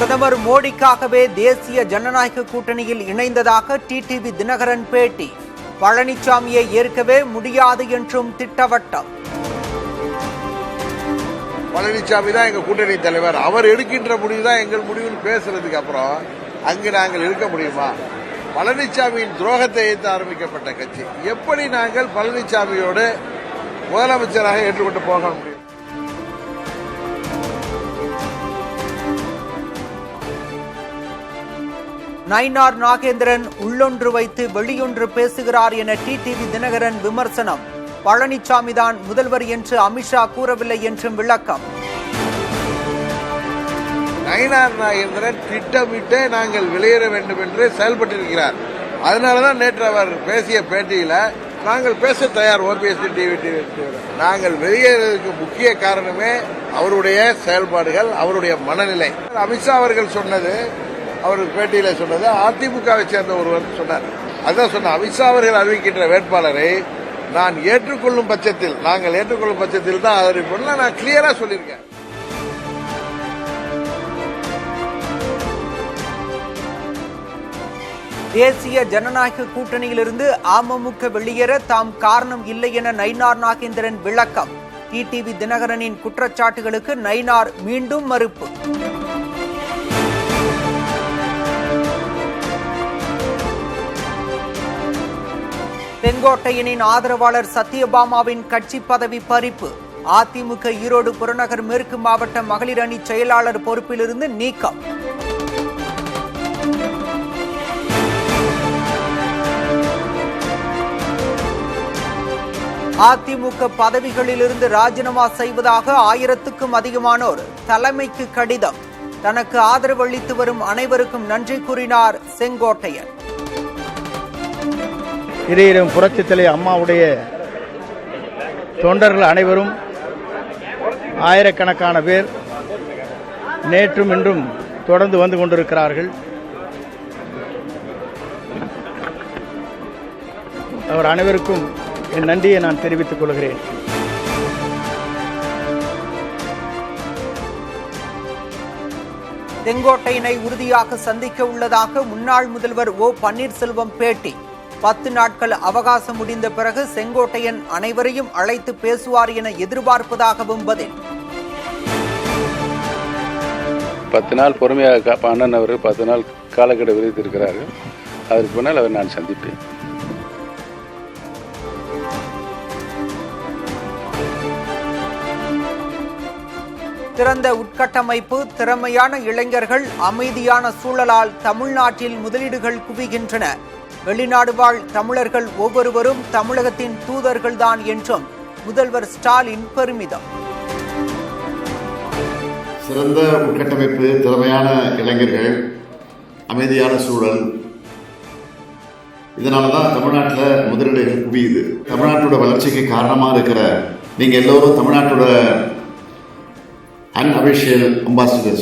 பிரதமர் மோடிக்காகவே தேசிய ஜனநாயக கூட்டணியில் இணைந்ததாக டிடிவி தினகரன் பேட்டி. பழனிசாமியை ஏற்கவே முடியாது என்றும் திட்டவட்டம். பழனிசாமி தான் எங்க கூட்டணி தலைவர், அவர் எடுக்கின்ற முடிவு தான் எங்கள் முடிவுன்னு பேசுறதுக்கு அப்புறம் அங்கு நாங்கள் இருக்க முடியுமா? பழனிசாமியின் துரோகத்தை எதிர்த்து ஆரம்பிக்கப்பட்ட கட்சி எப்படி நாங்கள் பழனிசாமியோடு முதலமைச்சராக ஏற்றுக்கொண்டு போக முடியும்? நயினார் நாகேந்திரன் உள்ளொன்று வைத்து வெளியொன்று பேசுகிறார் என டிடிவி தினகரன் விமர்சனம். பழனிசாமி தான் முதல்வர் என்று அமித்ஷா கூறவில்லை என்றும் விளக்கம். நயினார் நாகேந்திரன் திட்டமிட்டு நாங்கள் வெளியேற வேண்டும் என்று செயல்பட்டிருக்கிறார். அதனாலதான் நேற்று அவர் பேசிய பேட்டியில நாங்கள் பேச தயார். ஓபிஎஸ் டிவி நாங்கள் வெளியேறதுக்கு முக்கிய காரணமே அவருடைய செயல்பாடுகள், அவருடைய மனநிலை. அமித்ஷா அவர்கள் சொன்னது, அவர் பேட்டியில சொன்னது அதிமுகவை சேர்ந்த ஒருவர் சொன்னார். அதான் சொன்ன அமித்ஷா அவர்கள் அறிவிக்கின்ற வேட்பாளரை நான் ஏற்றுக்கொள்ளும் பட்சத்தில், நாங்கள் ஏற்றுக்கொள்ளும் பட்சத்தில் தான் அறிவிப்போம். நான் கிளியரா சொல்லியிருக்கேன். தேசிய ஜனநாயக கூட்டணியிலிருந்து அமமுக வெளியேற தாம் காரணம் இல்லை என நயினார் நாகேந்திரன் விளக்கம். டிடிவி தினகரனின் குற்றச்சாட்டுகளுக்கு நயினார் மீண்டும் மறுப்பு. செங்கோட்டையனின் ஆதரவாளர் சத்யபாமாவின் கட்சி பதவி பறிப்பு. அதிமுக ஈரோடு புறநகர் மேற்கு மாவட்ட மகளிர் அணி செயலாளர் பொறுப்பிலிருந்து நீக்கம். அதிமுக பதவிகளிலிருந்து ராஜினாமா செய்வதாக 1000க்கும் அதிகமானோர் தலைமைக்கு கடிதம். தனக்கு ஆதரவு அளித்து வரும் அனைவருக்கும் நன்றி கூறினார் செங்கோட்டையன். இறையிலும் புரட்சித் தலைவர் அம்மாவுடைய தொண்டர்கள் அனைவரும் ஆயிரக்கணக்கான பேர் நேற்றும் இன்றும் தொடர்ந்து வந்து கொண்டிருக்கிறார்கள். அவர் அனைவருக்கும் என் நன்றியை நான் தெரிவித்துக் கொள்கிறேன். செங்கோட்டையனை உறுதியாக சந்திக்க உள்ளதாக முன்னாள் முதல்வர் ஓ பன்னீர்செல்வம் பேட்டி. 10 நாட்கள் அவகாசம் முடிந்த பிறகு செங்கோட்டையன் அனைவரையும் அழைத்து பேசுவார் என எதிர்பார்ப்பதாகவும் பதில். 10 நாள் பொறுமையாக அண்ணன் அவர் 10 நாள் காலக்கெடு விதித்திருக்கிறார்கள். அதற்கு பின்னால் அவர் நான் சந்திப்பேன். சிறந்த உட்கட்டமைப்பு, திறமையான இளைஞர்கள், அமைதியான சூழலால் தமிழ்நாட்டில் முதலீடுகள் குவிகின்றன. வெளிநாடு வாழ் தமிழர்கள் ஒவ்வொருவரும் தமிழகத்தின் தூதர்கள்தான் என்றும் முதல்வர் ஸ்டாலின் பெருமிதம். சிறந்த உட்கட்டமைப்பு, திறமையான இளைஞர்கள், அமைதியான சூழல், இதனாலதான் தமிழ்நாட்டில் முதலீடுகள் குவியுது. தமிழ்நாட்டோட வளர்ச்சிக்கு காரணமாக இருக்கிற நீங்க எல்லோரும் தமிழ்நாட்டோட unofficial ambassadors.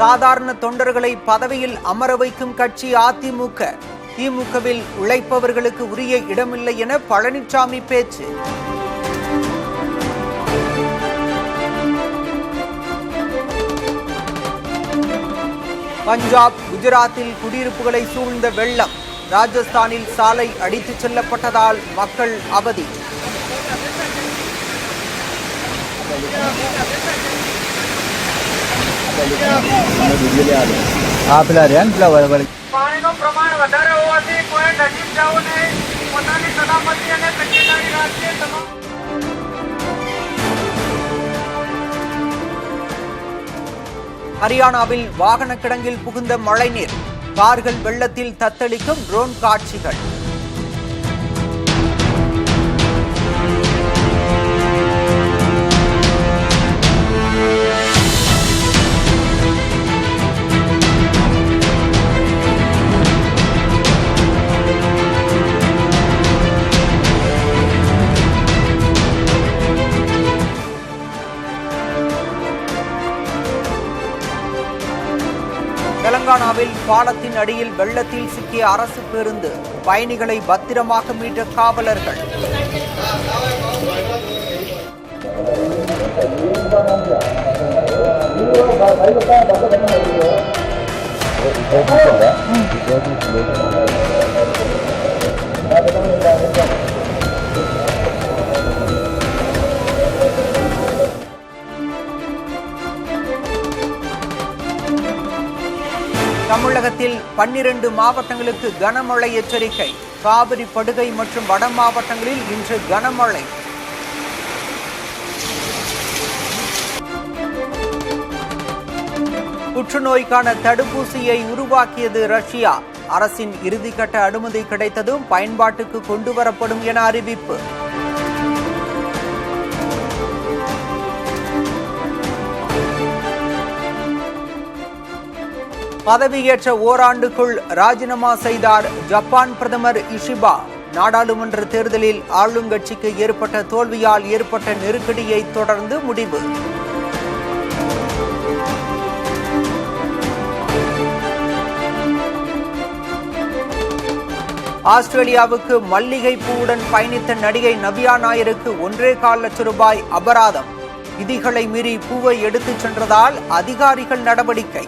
சாதாரண தொண்டர்களை பதவியில் அமர வைக்கும் கட்சி அதிமுக. திமுகவில் உழைப்பவர்களுக்கு உரிய இடமில்லை என பழனிசாமி பேச்சு. பஞ்சாப், குஜராத்தில் குடியிருப்புகளை சூழ்ந்த வெள்ளம். ராஜஸ்தானில் சாலை அடித்துச் செல்லப்பட்டதால் மக்கள் அவதி. પાણીનું પ્રમાણ વધારે હોવાથી કોઈ નજીક જવું નહીં. પોતાની સલામતી અને તકેદારી રાખીએ. ஹரியானாவில் வாகன கிடங்கில் புகுந்த மழைநீர். கார்கள் வெள்ளத்தில் தத்தளிக்கும் ட்ரோன் காட்சிகள். தெலங்கானாவில் ஆஸ்திரேலியாவில் பாலத்தின் அடியில் வெள்ளத்தில் சிக்கிய அரசு பேருந்து, பயணிகளை பத்திரமாக மீட்ட காவலர்கள். தமிழகத்தில் 12 மாவட்டங்களுக்கு கனமழை எச்சரிக்கை. காவிரி படுகை மற்றும் வட மாவட்டங்களில் இன்று கனமழை. புற்றுநோய்க்கான தடுப்பூசியை உருவாக்கியது ரஷ்யா. அரசின் இறுதிக்கட்ட அனுமதி கிடைத்ததும் பயன்பாட்டுக்கு கொண்டுவரப்படும் என அறிவிப்பு. பதவியேற்ற ஓராண்டுக்குள் ராஜினாமா செய்தார் ஜப்பான் பிரதமர் இஷிபா. நாடாளுமன்ற தேர்தலில் ஆளுங்கட்சிக்கு ஏற்பட்ட தோல்வியால் ஏற்பட்ட நெருக்கடியை தொடர்ந்து முடிவு. ஆஸ்திரேலியாவுக்கு மல்லிகை பூவுடன் பயணித்த நடிகை நவ்யா நாயருக்கு 1.25 லட்சம் ரூபாய் அபராதம். விதிகளை மீறி பூவை எடுத்துச் சென்றதால் அதிகாரிகள் நடவடிக்கை.